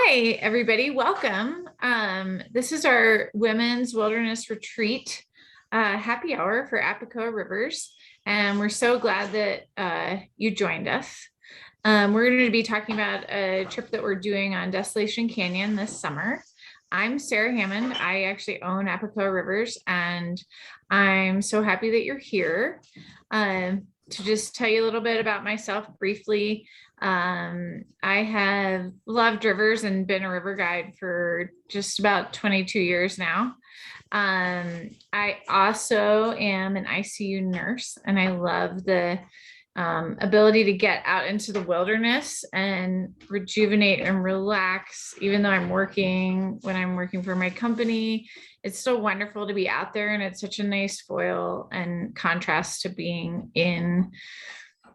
Hi, everybody. Welcome. This is our Women's Wilderness Retreat happy hour for Apicoa Rivers, and we're so glad that you joined us. We're going to be talking about a trip that we're doing on Desolation Canyon this summer. I'm Sarah Hammond. I actually own Apicoa Rivers, and I'm so happy that you're here. To just tell you a little bit about myself briefly, I have loved rivers and been a river guide for just about 22 years now. I also am an ICU nurse, and I love the ability to get out into the wilderness and rejuvenate and relax. Even though when I'm working for my company, it's still wonderful to be out there, and it's such a nice foil and contrast to being in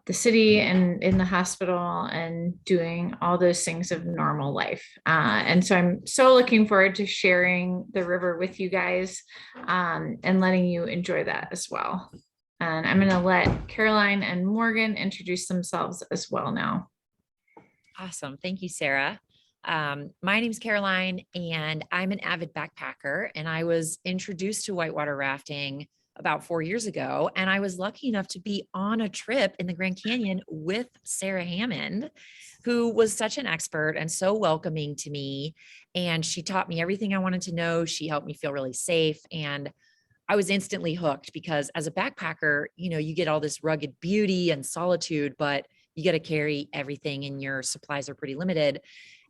the city and in the hospital and doing all those things of normal life. And so I'm so looking forward to sharing the river with you guys and letting you enjoy that as well. And I'm going to let Caroline and Morgan introduce themselves as well now. Awesome. Thank you, Sarah. My name's Caroline, and I'm an avid backpacker, and I was introduced to whitewater rafting about 4 years ago. And I was lucky enough to be on a trip in the Grand Canyon with Sarah Hammond, who was such an expert and so welcoming to me. And she taught me everything I wanted to know. She helped me feel really safe. And I was instantly hooked because as a backpacker, you get all this rugged beauty and solitude, but you got to carry everything and your supplies are pretty limited.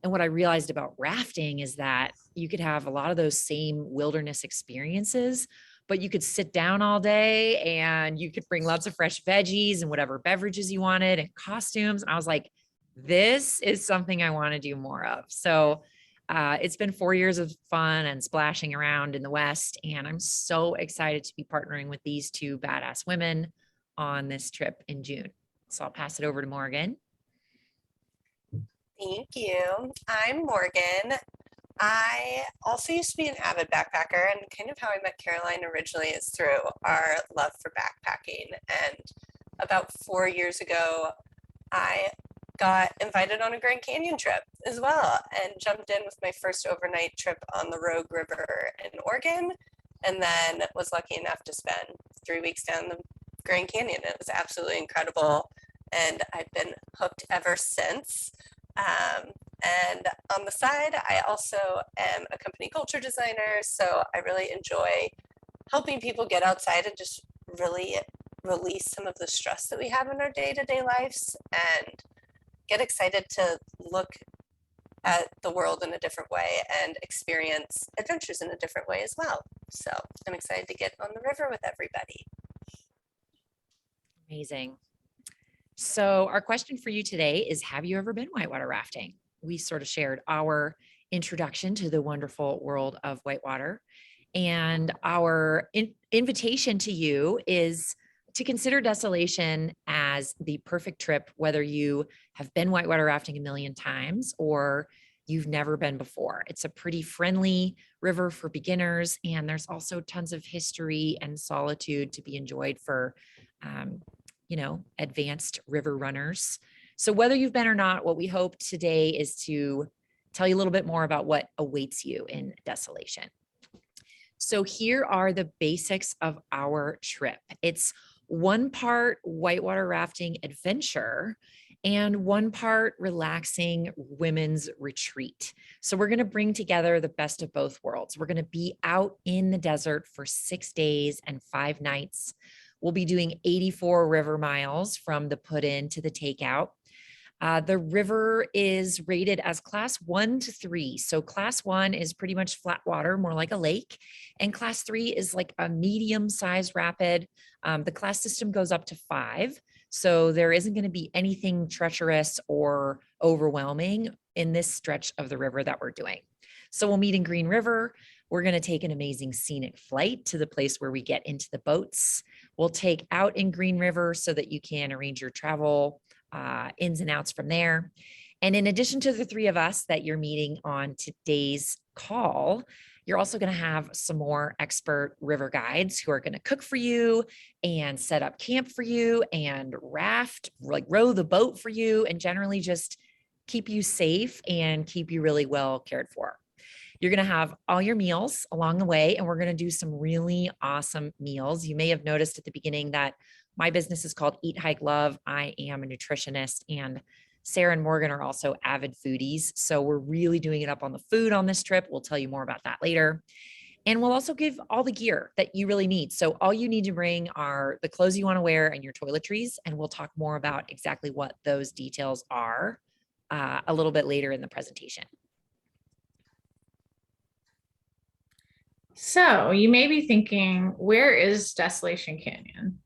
And what I realized about rafting is that you could have a lot of those same wilderness experiences, but you could sit down all day and you could bring lots of fresh veggies and whatever beverages you wanted and costumes. And I was like, this is something I want to do more of. So it's been 4 years of fun and splashing around in the West. And I'm so excited to be partnering with these two badass women on this trip in June. So I'll pass it over to Morgan. Thank you. I'm Morgan. I also used to be an avid backpacker, and kind of how I met Caroline originally is through our love for backpacking. And about 4 years ago, I got invited on a Grand Canyon trip as well and jumped in with my first overnight trip on the Rogue River in Oregon, and then was lucky enough to spend 3 weeks down the Grand Canyon. It was absolutely incredible, and I've been hooked ever since. And on the side, I also am a company culture designer, so I really enjoy helping people get outside and just really release some of the stress that we have in our day-to-day lives and get excited to look at the world in a different way and experience adventures in a different way as well. So I'm excited to get on the river with everybody. Amazing. So our question for you today is, have you ever been whitewater rafting? We sort of shared our introduction to the wonderful world of whitewater. And our invitation to you is to consider Desolation as the perfect trip, whether you have been whitewater rafting a million times or you've never been before. It's a pretty friendly river for beginners, and there's also tons of history and solitude to be enjoyed for advanced river runners. So whether you've been or not, what we hope today is to tell you a little bit more about what awaits you in Desolation. So here are the basics of our trip. It's one part whitewater rafting adventure and one part relaxing women's retreat. So we're going to bring together the best of both worlds. We're going to be out in the desert for 6 days and 5 nights. We'll be doing 84 river miles from the put-in to the takeout. The river is rated as class 1 to 3. So class 1 is pretty much flat water, more like a lake. And class 3 is like a medium-sized rapid. The class system goes up to 5. So there isn't going to be anything treacherous or overwhelming in this stretch of the river that we're doing. So we'll meet in Green River. We're going to take an amazing scenic flight to the place where we get into the boats. We'll take out in Green River so that you can arrange your travel ins and outs from there. And in addition to the 3 of us that you're meeting on today's call, you're also going to have some more expert river guides who are going to cook for you and set up camp for you and raft, like row the boat for you, and generally just keep you safe and keep you really well cared for. You're going to have all your meals along the way, and we're going to do some really awesome meals. You may have noticed at the beginning that my business is called Eat, Hike, Love. I am a nutritionist, and Sarah and Morgan are also avid foodies. So we're really doing it up on the food on this trip. We'll tell you more about that later. And we'll also give all the gear that you really need. So all you need to bring are the clothes you want to wear and your toiletries. And we'll talk more about exactly what those details are a little bit later in the presentation. So you may be thinking, where is Desolation Canyon?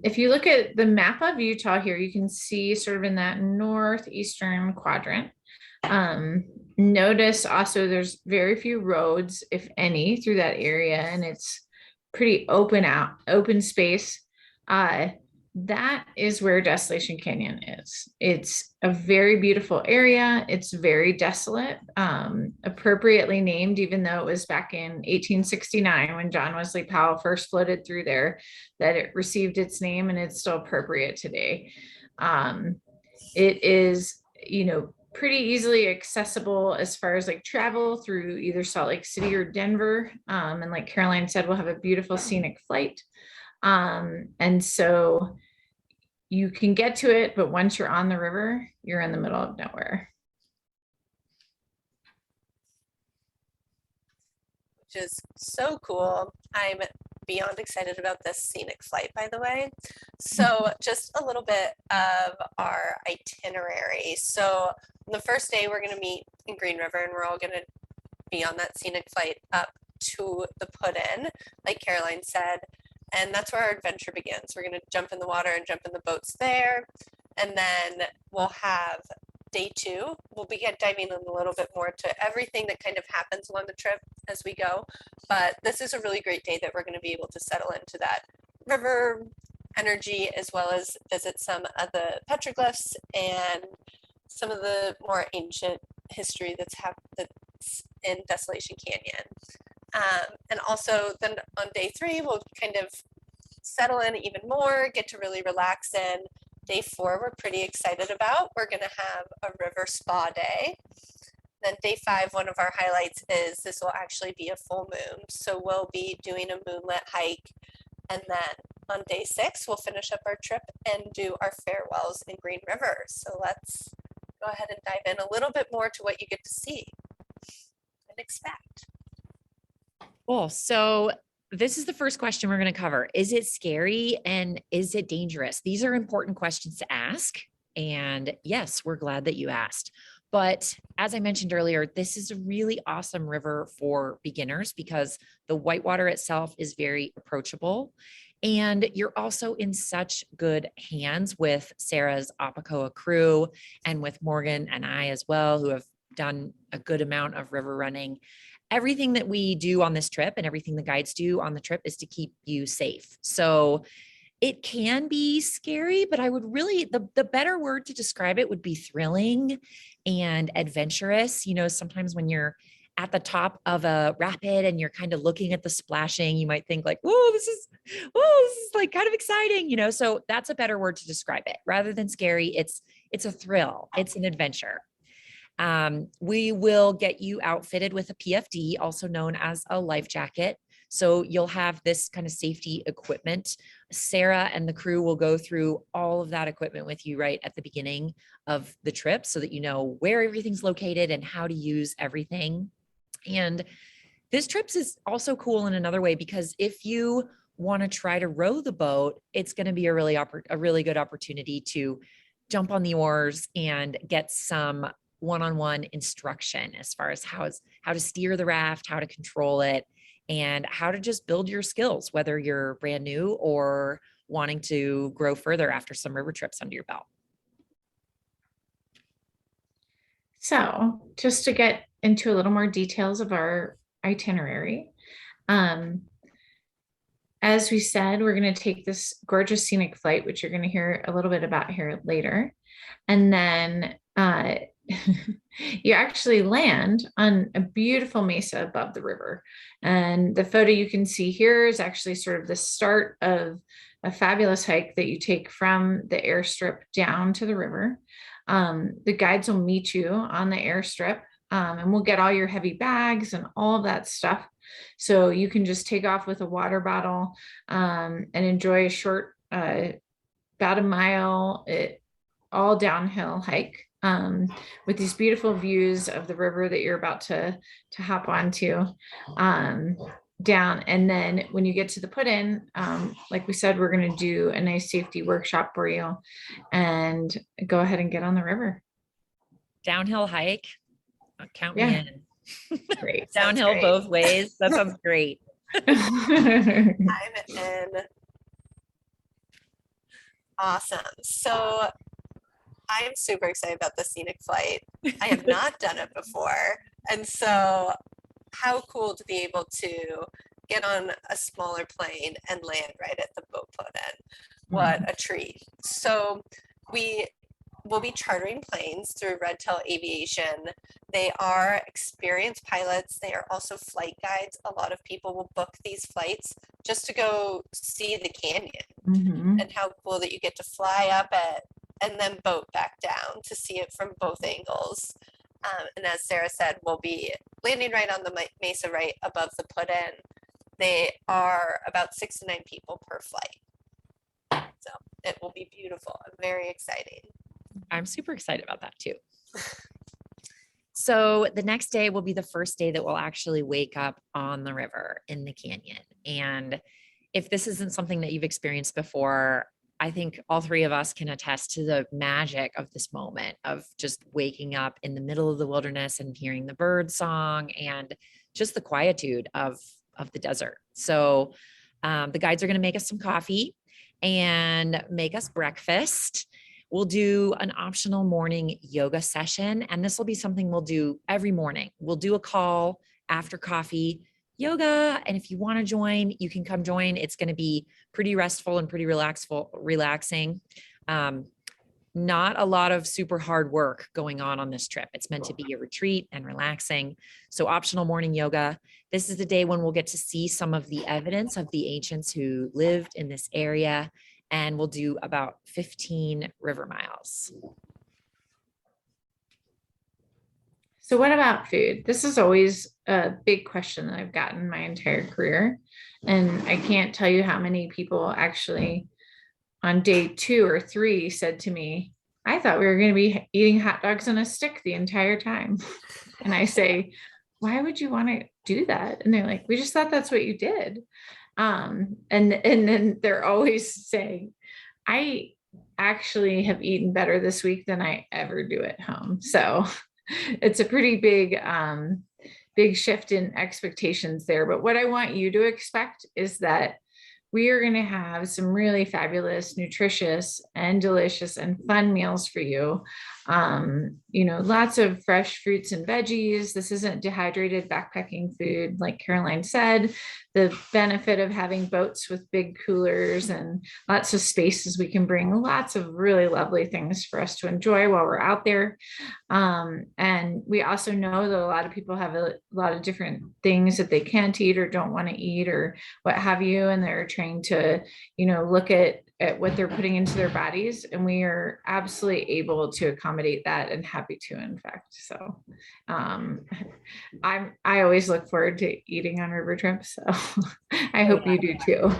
If you look at the map of Utah here, you can see sort of in that northeastern quadrant. Notice also there's very few roads, if any, through that area, and it's pretty open space. That is where Desolation Canyon is. It's a very beautiful area. It's very desolate, appropriately named, even though it was back in 1869 when John Wesley Powell first floated through there, that it received its name, and it's still appropriate today. It is, pretty easily accessible as far as like travel through either Salt Lake City or Denver. And like Caroline said, we'll have a beautiful scenic flight. And so you can get to it, but once you're on the river, you're in the middle of nowhere. Which is so cool. I'm beyond excited about this scenic flight, by the way. So just a little bit of our itinerary. So on the first day, we're going to meet in Green River, and we're all going to be on that scenic flight up to the put-in, like Caroline said. And that's where our adventure begins. We're going to jump in the water and jump in the boats there. And then we'll have day 2. We'll be diving in a little bit more to everything that kind of happens along the trip as we go. But this is a really great day that we're going to be able to settle into that river energy, as well as visit some of the petroglyphs and some of the more ancient history that's in Desolation Canyon. And also then on day 3, we'll kind of settle in even more, get to really relax in. Day 4, we're pretty excited about. We're going to have a river spa day. Then day 5, one of our highlights is this will actually be a full moon. So we'll be doing a moonlit hike. And then on day 6, we'll finish up our trip and do our farewells in Green River. So let's go ahead and dive in a little bit more to what you get to see and expect. Cool. So this is the first question we're going to cover. Is it scary and is it dangerous? These are important questions to ask. And yes, we're glad that you asked. But as I mentioned earlier, this is a really awesome river for beginners because the whitewater itself is very approachable. And you're also in such good hands with Sarah's Apacoa crew and with Morgan and I as well, who have done a good amount of river running. Everything that we do on this trip and everything the guides do on the trip is to keep you safe. So it can be scary, but I would really, the better word to describe it would be thrilling and adventurous. Sometimes when you're at the top of a rapid and you're kind of looking at the splashing, you might think like, whoa, this is like kind of exciting, so that's a better word to describe it. Rather than scary, it's a thrill. It's an adventure. We will get you outfitted with a PFD, also known as a life jacket. So you'll have this kind of safety equipment. Sarah and the crew will go through all of that equipment with you right at the beginning of the trip so that you know where everything's located and how to use everything. And this trip is also cool in another way because if you want to try to row the boat, it's going to be a really good opportunity to jump on the oars and get some one-on-one instruction as far as how to steer the raft, how to control it, and how to just build your skills, whether you're brand new or wanting to grow further after some river trips under your belt. So just to get into a little more details of our itinerary, as we said, we're going to take this gorgeous scenic flight, which you're going to hear a little bit about here later. And then you actually land on a beautiful mesa above the river. And the photo you can see here is actually sort of the start of a fabulous hike that you take from the airstrip down to the river. The guides will meet you on the airstrip, and we'll get all your heavy bags and all of that stuff. So you can just take off with a water bottle, and enjoy a short, about a mile, all downhill hike, with these beautiful views of the river that you're about to hop onto, down. And then when you get to the put-in, like we said, we're going to do a nice safety workshop for you, and go ahead and get on the river. Downhill hike. Count me Yeah. in. Great. Downhill great. both ways. That sounds great. I'm in. Awesome. So I'm super excited about the scenic flight. I have not done it before. And so how cool to be able to get on a smaller plane and land right at the boat put-in. What a treat. So we will be chartering planes through Redtail Aviation. They are experienced pilots. They are also flight guides. A lot of people will book these flights just to go see the canyon. Mhm. And how cool that you get to fly up it and then boat back down to see it from both angles. And as Sarah said, we'll be landing right on the mesa right above the put-in. They are about 6 to 9 people per flight. So it will be beautiful and very exciting. I'm super excited about that too. So the next day will be the first day that we'll actually wake up on the river in the canyon. And if this isn't something that you've experienced before, I think all three of us can attest to the magic of this moment of just waking up in the middle of the wilderness and hearing the bird song and just the quietude of the desert. So the guides are going to make us some coffee and make us breakfast. We'll do an optional morning yoga session, and this will be something we'll do every morning. We'll do a call after coffee yoga, and if you want to join, you can come join. It's going to be pretty restful and pretty relaxing. Not a lot of super hard work going on this trip. It's meant to be a retreat and relaxing. So optional morning yoga. This is the day when we'll get to see some of the evidence of the ancients who lived in this area, and we'll do about 15 river miles. So what about food? This is always a big question that I've gotten my entire career. And I can't tell you how many people actually on day 2 or 3 said to me, I thought we were going to be eating hot dogs on a stick the entire time. And I say, why would you want to do that? And they're like, we just thought that's what you did. And then they're always saying, I actually have eaten better this week than I ever do at home. So it's a pretty big shift in expectations there. But what I want you to expect is that we are going to have some really fabulous, nutritious, and delicious and fun meals for you. Lots of fresh fruits and veggies. This isn't dehydrated backpacking food, like Caroline said. The benefit of having boats with big coolers and lots of spaces, we can bring lots of really lovely things for us to enjoy while we're out there. And we also know that a lot of people have a lot of different things that they can't eat or don't want to eat or what have you, and they're trying to, look at what they're putting into their bodies, and we are absolutely able to accommodate that and happy to, in fact. So I always look forward to eating on river trips, so I hope you do too.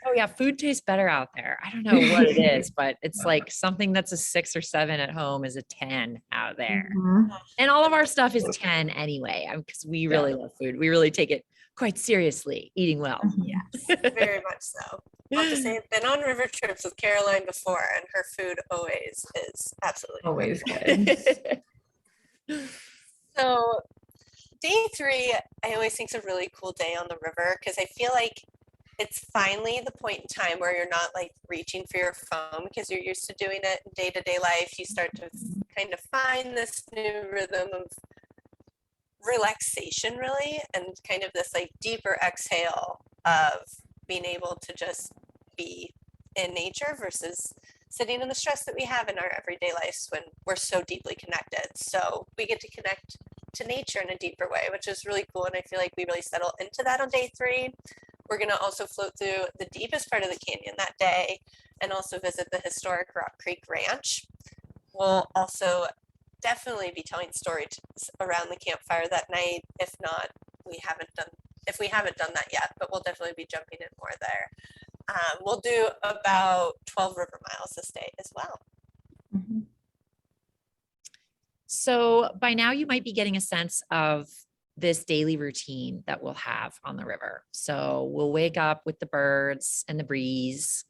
Oh yeah, food tastes better out there. I don't know what it is, but it's like something that's a 6 or 7 at home is a 10 out there. Mhm. And all of our stuff is 10 anyway, because we really love food. We really take it quite seriously, eating well. Yes, very much so. I'll have to say I've been on river trips with Caroline before, and her food always is absolutely Always good. So day 3, I always think is a really cool day on the river because I feel like it's finally the point in time where you're not like reaching for your phone because you're used to doing it in day-to-day life. You start to kind of find this new rhythm of relaxation, really, and kind of this like deeper exhale of being able to just be in nature versus sitting in the stress that we have in our everyday lives when we're so deeply connected. So we get to connect to nature in a deeper way, which is really cool. And I feel like we really settle into that on day 3. We're going to also float through the deepest part of the canyon that day and also visit the historic Rock Creek Ranch. We'll also definitely be telling stories around the campfire that night. If not, if we haven't done that yet, but we'll definitely be jumping in more there. We'll do about 12 river miles this day as well. Mhm. So by now you might be getting a sense of this daily routine that we'll have on the river. So we'll wake up with the birds and the breeze.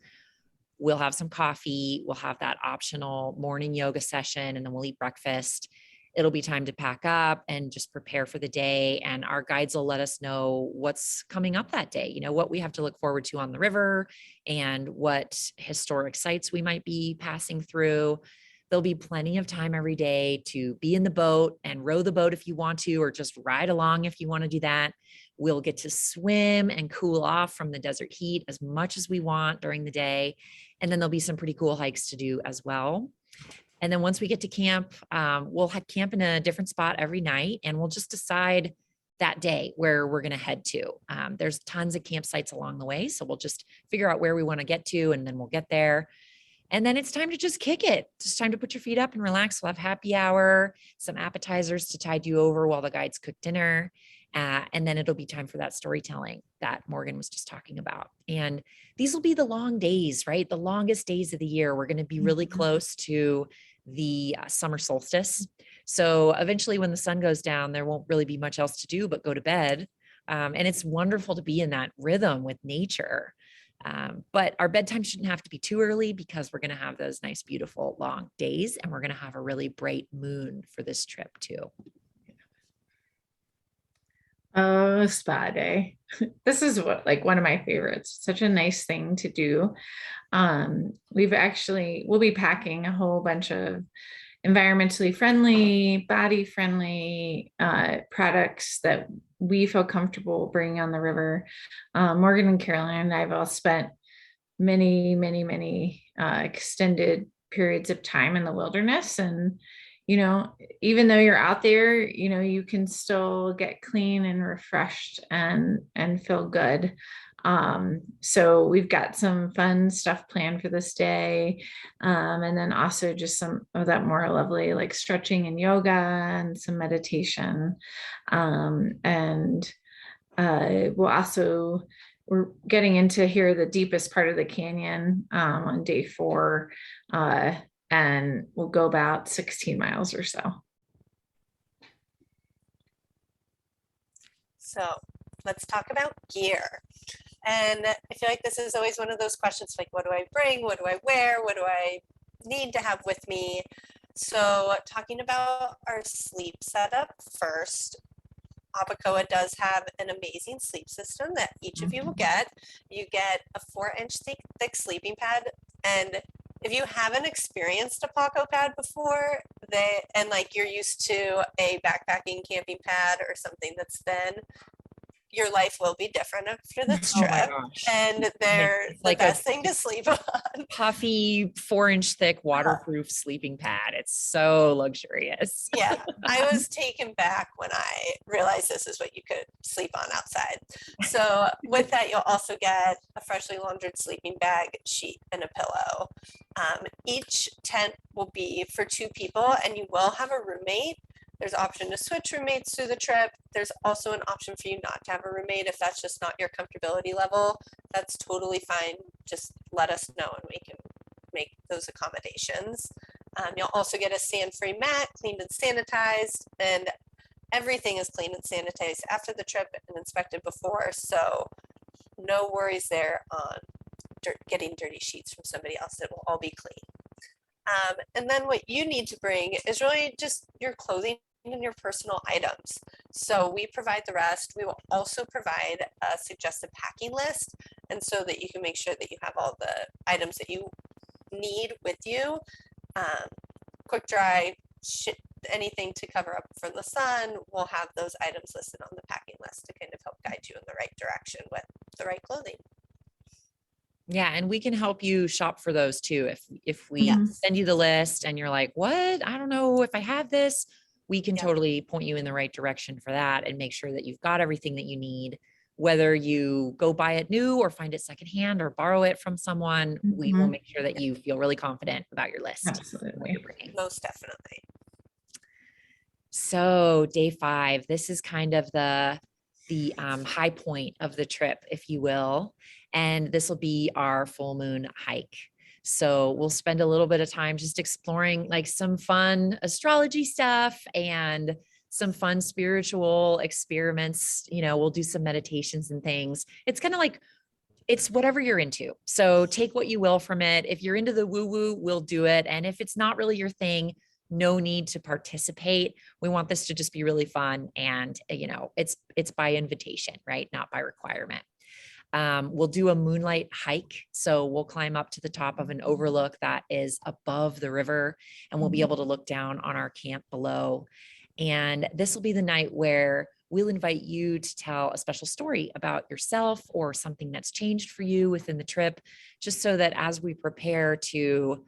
We'll have some coffee. We'll have that optional morning yoga session, and then we'll eat breakfast. It'll be time to pack up and just prepare for the day. And our guides will let us know what's coming up that day, what we have to look forward to on the river and what historic sites we might be passing through. There'll be plenty of time every day to be in the boat and row the boat if you want to, or just ride along if you want to do that. We'll get to swim and cool off from the desert heat as much as we want during the day. And then there'll be some pretty cool hikes to do as well. And then once we get to camp, we'll camp in a different spot every night, and we'll just decide that day where we're going to head to. There's tons of campsites along the way, so we'll just figure out where we want to get to, and then we'll get there. And then it's time to just kick it. Just time to put your feet up and relax. We'll have happy hour, some appetizers to tide you over while the guides cook dinner. And then it'll be time for that storytelling that Morgan was just talking about. And these will be the long days, right? The longest days of the year. We're going to be really close to the summer solstice. So eventually when the sun goes down, there won't really be much else to do but go to bed. And it's wonderful to be in that rhythm with nature. But our bedtime shouldn't have to be too early, because we're going to have those nice, beautiful long days, and we're going to have a really bright moon for this trip too. Oh, spa day. This is one of my favorites. Such a nice thing to do. We'll be packing a whole bunch of environmentally friendly, body friendly products that we feel comfortable bringing on the river. Morgan and Caroline and I have all spent many, many, many extended periods of time in the wilderness. And, even though you're out there, you can still get clean and refreshed and feel good. So we've got some fun stuff planned for this day. And then also just some of that more lovely, like stretching and yoga and some meditation. And we're getting into here the deepest part of the canyon on day 4. And we'll go about 16 miles or so. So let's talk about gear. And I feel like this is always one of those questions, like, what do I bring? What do I wear? What do I need to have with me? So talking about our sleep setup first, Apacoa does have an amazing sleep system that each of you will get. You get a 4-inch thick sleeping pad. And if you haven't experienced a Paco pad before, you're used to a backpacking camping pad or something that's thin, your life will be different after this trip. Oh my gosh. And they're the best thing to sleep on. Puffy 4-inch thick waterproof sleeping pad. It's so luxurious. Yeah, I was taken back when I realized this is what you could sleep on outside. So with that, you'll also get a freshly laundered sleeping bag, sheet, and a pillow. Each tent will be for 2 people, and you will have a roommate. There's an option to switch roommates through the trip. There's also an option for you not to have a roommate if that's just not your comfortability level. That's totally fine. Just let us know and we can make those accommodations. You'll also get a sand-free mat, cleaned and sanitized, and everything is cleaned and sanitized after the trip and inspected before. So no worries there on getting dirty sheets from somebody else. It will all be clean. And then what you need to bring is really just your clothing and your personal items. So we provide the rest. We will also provide a suggested packing list, and so that you can make sure that you have all the items that you need with you. Quick dry, anything to cover up from the sun, we'll have those items listed on the packing list to kind of help guide you in the right direction with the right clothing. Yeah, and we can help you shop for those too. If we send you the list and you're like, what? I don't know if I have this, we can totally point you in the right direction for that and make sure that you've got everything that you need whether you go buy it new or find it secondhand or borrow it from someone, we will make sure that you feel really confident about your list. Absolutely. Most definitely. So day 5, this is kind of the high point of the trip, if you will. And this will be our full moon hike. So we'll spend a little bit of time just exploring like some fun astrology stuff and some fun spiritual experiments. You know, we'll do some meditations and things. It's kind of like, it's whatever you're into. So take what you will from it. If you're into the woo woo, we'll do it. And if it's not really your thing, no need to participate. We want this to just be really fun. And, you know, it's by invitation, right? Not by requirement. We'll do a moonlight hike. So we'll climb up to the top of an overlook that is above the river, and we'll be able to look down on our camp below. And this will be the night where we'll invite you to tell a special story about yourself or something that's changed for you within the trip, just so that as we prepare to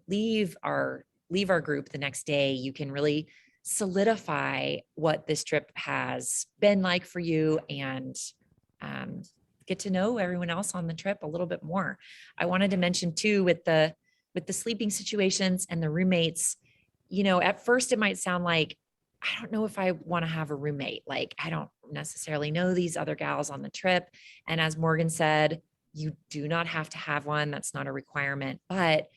leave our group the next day, you can really solidify what this trip has been like for you and get to know everyone else on the trip a little bit more. I wanted to mention too, with the sleeping situations and the roommates, you know, at first it might sound like, I don't know if I want to have a roommate. Like, I don't necessarily know these other gals on the trip. And as Morgan said, you do not have to have one. That's not a requirement. But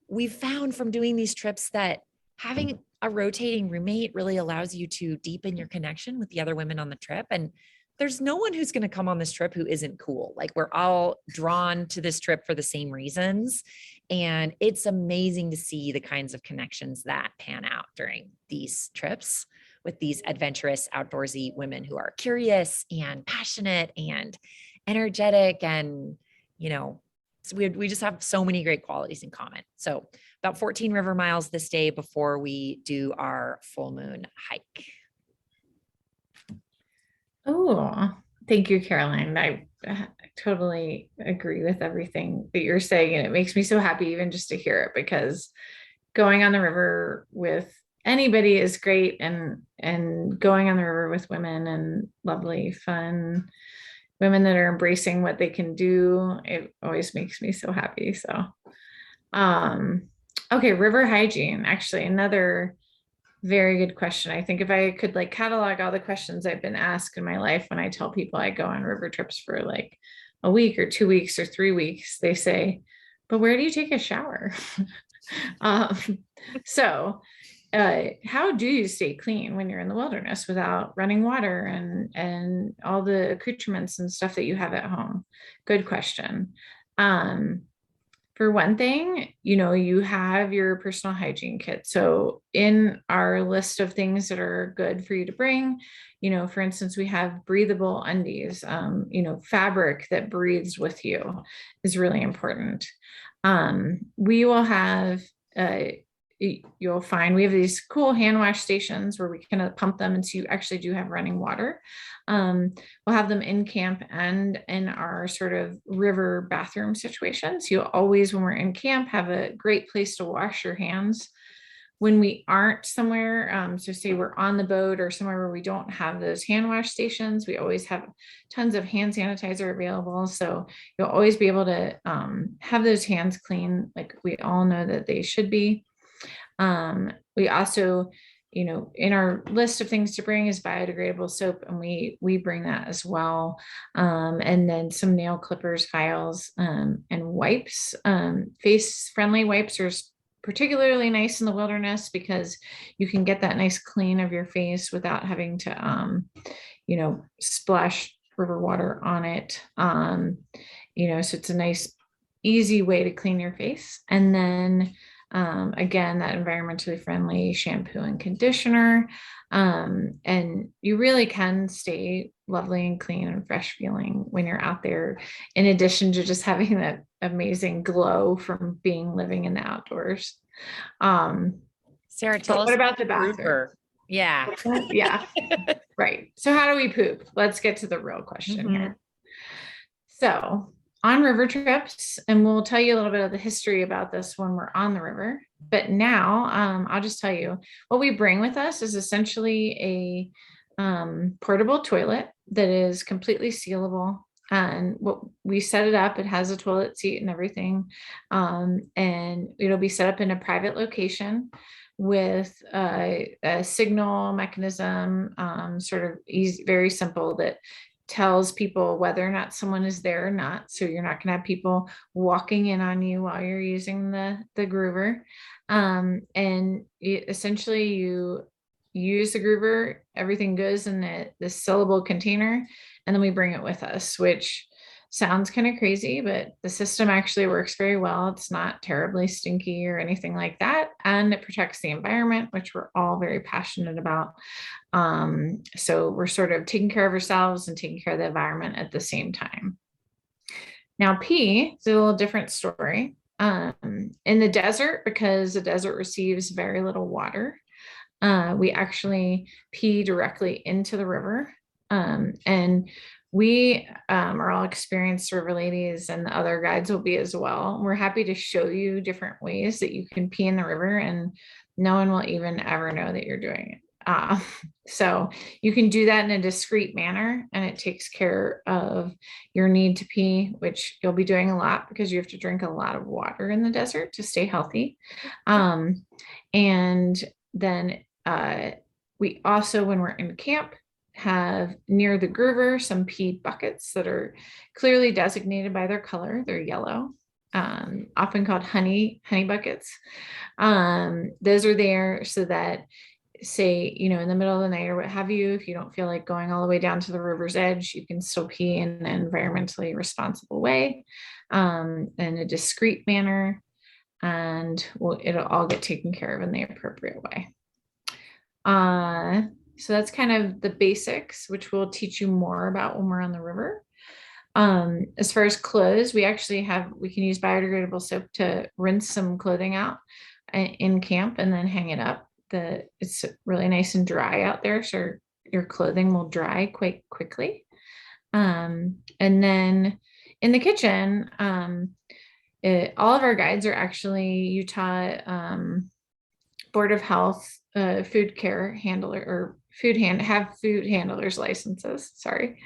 we've found from doing these trips that having a rotating roommate really allows you to deepen your connection with the other women on the trip. And there's no one who's going to come on this trip who isn't cool. Like, we're all drawn to this trip for the same reasons. And it's amazing to see the kinds of connections that pan out during these trips with these adventurous, outdoorsy women who are curious and passionate and energetic. And, you know, so we just have so many great qualities in common. So about 14 river miles this day before we do our full moon hike. Oh, thank you, Caroline. I totally agree with everything that you're saying. And it makes me so happy even just to hear it, because going on the river with anybody is great. And going on the river with women and lovely, fun women that are embracing what they can do, it always makes me so happy. So, okay, river hygiene, actually another very good question. I think if I could like catalog all the questions I've been asked in my life, when I tell people I go on river trips for like a week or 2 weeks or 3 weeks, they say, but where do you take a shower? So how do you stay clean when you're in the wilderness without running water and all the accoutrements and stuff that you have at home? Good question. For one thing, you know, you have your personal hygiene kit. So in our list of things that are good for you to bring, you know, for instance, we have breathable undies. You know, fabric that breathes with you is really important. We will have, you'll find we have these cool hand wash stations where we can pump them, and so you actually do have running water. We'll have them in camp and in our sort of river bathroom situations. You'll always, when we're in camp, have a great place to wash your hands. When we aren't somewhere, so say we're on the boat or somewhere where we don't have those hand wash stations, we always have tons of hand sanitizer available. So you'll always be able to have those hands clean, like we all know that they should be. We also, you know, in our list of things to bring is biodegradable soap, and we bring that as well. And then some nail clippers, files, and wipes. Face friendly wipes are particularly nice in the wilderness because you can get that nice clean of your face without having to, you know, splash river water on it. You know, so it's a nice, easy way to clean your face. And then again, that environmentally friendly shampoo and conditioner. And you really can stay lovely and clean and fresh feeling when you're out there, in addition to just having that amazing glow from living in the outdoors. Sarah, tell us what about the bathroom? Yeah. Yeah. Right. So how do we poop? Let's get to the real question here. So on river trips, and we'll tell you a little bit of the history about this when we're on the river, but now I'll just tell you what we bring with us is essentially a portable toilet that is completely sealable. And what we set it up, it has a toilet seat and everything. And it'll be set up in a private location with a signal mechanism, sort of easy, very simple, that tells people whether or not someone is there or not. So you're not going to have people walking in on you while you're using the groover. And essentially you use the groover, everything goes in the sealable container, and then we bring it with us, which sounds kind of crazy, but the system actually works very well. It's not terribly stinky or anything like that. And it protects the environment, which we're all very passionate about. So we're sort of taking care of ourselves and taking care of the environment at the same time. Now, pee is a little different story. In the desert, because the desert receives very little water, we actually pee directly into the river. And we are all experienced river ladies, and the other guides will be as well. We're happy to show you different ways that you can pee in the river, and no one will even ever know that you're doing it. So you can do that in a discreet manner, and it takes care of your need to pee, which you'll be doing a lot because you have to drink a lot of water in the desert to stay healthy. And then we also, when we're in camp, have near the groover some pee buckets that are clearly designated by their color. They're yellow, often called honey buckets. Those are there so that, say, you know, in the middle of the night or what have you, if you don't feel like going all the way down to the river's edge, you can still pee in an environmentally responsible way, in a discreet manner, and it'll all get taken care of in the appropriate way. So that's kind of the basics, which we'll teach you more about when we're on the river. As far as clothes, we can use biodegradable soap to rinse some clothing out in camp and then hang it up. It's really nice and dry out there, so your clothing will dry quite quickly. And then in the kitchen, all of our guides are actually Utah Board of Health food care handler, or have food handlers licenses, sorry.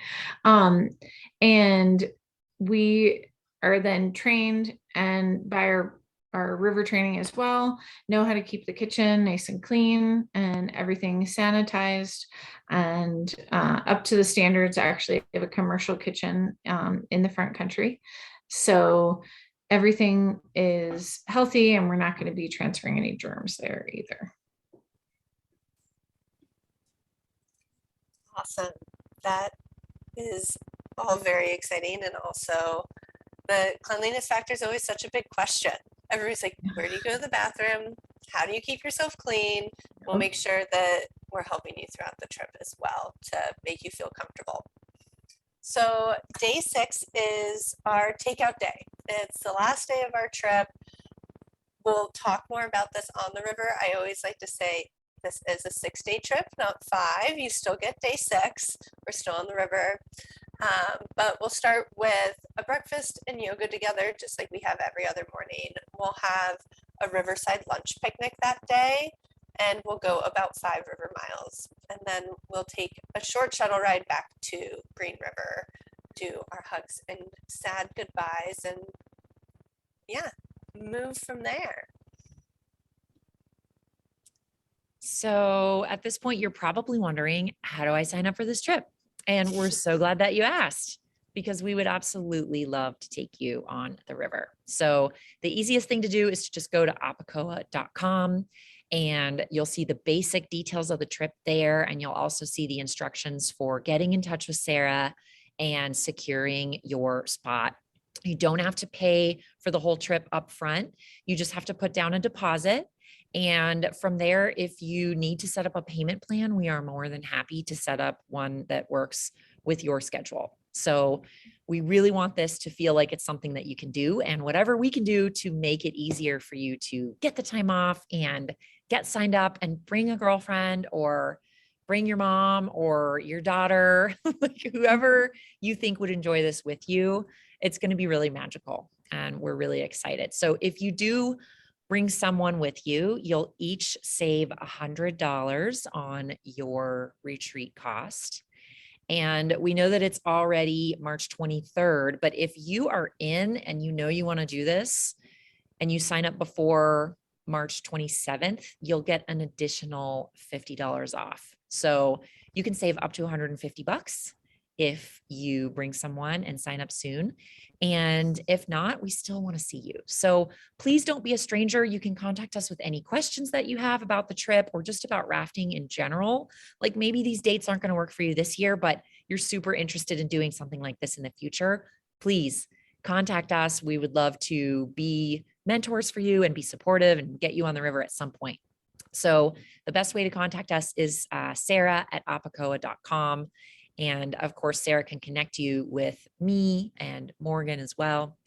And we are then trained, and by our river training as well, know how to keep the kitchen nice and clean and everything sanitized and up to the standards actually of a commercial kitchen in the front country. So everything is healthy, and we're not going to be transferring any germs there either. Awesome. That is all very exciting. And also, the cleanliness factor is always such a big question. Everybody's like, where do you go to the bathroom? How do you keep yourself clean? We'll make sure that we're helping you throughout the trip as well to make you feel comfortable. So day 6 is our takeout day. It's the last day of our trip. We'll talk more about this on the river. I always like to say this is a 6-day trip, not 5. You still get day 6. We're still on the river. But we'll start with a breakfast and yoga together, just like we have every other morning. We'll have a riverside lunch picnic that day, and we'll go about 5 river miles. And then we'll take a short shuttle ride back to Green River, do our hugs and sad goodbyes, and yeah, move from there. So at this point, you're probably wondering, how do I sign up for this trip? And we're so glad that you asked, because we would absolutely love to take you on the river. So the easiest thing to do is to just go to apacoa.com, and you'll see the basic details of the trip there. And you'll also see the instructions for getting in touch with Sarah and securing your spot. You don't have to pay for the whole trip up front. You just have to put down a deposit. And from there, if you need to set up a payment plan, we are more than happy to set up one that works with your schedule. So we really want this to feel like it's something that you can do, and whatever we can do to make it easier for you to get the time off and get signed up and bring a girlfriend or bring your mom or your daughter, like whoever you think would enjoy this with you, it's going to be really magical. And we're really excited. So if you do bring someone with you, you'll each save $100 on your retreat cost. And we know that it's already March 23rd, but if you are in and you know you want to do this and you sign up before March 27th, you'll get an additional $50 off. So you can save up to $150 if you bring someone and sign up soon. And if not, we still want to see you. So please don't be a stranger. You can contact us with any questions that you have about the trip or just about rafting in general. Like maybe these dates aren't going to work for you this year, but you're super interested in doing something like this in the future. Please contact us. We would love to be mentors for you and be supportive and get you on the river at some point. So the best way to contact us is sarah@apacoa.com. And of course, Sarah can connect you with me and Morgan as well.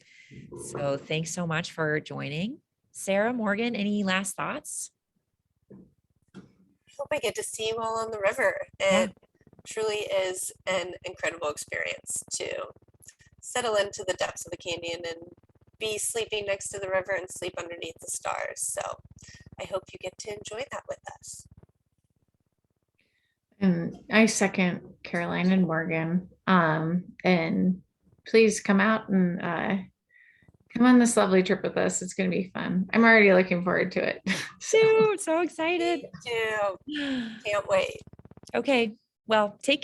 So thanks so much for joining. Sarah, Morgan, any last thoughts? I hope I get to see you all on the river. It truly is an incredible experience to settle into the depths of the canyon and be sleeping next to the river and sleep underneath the stars. So I hope you get to enjoy that with us. And I second Caroline and Morgan. And please come out and come on this lovely trip with us. It's going to be fun. I'm already looking forward to it. So excited. Me too. Can't wait. Okay. Well, take care.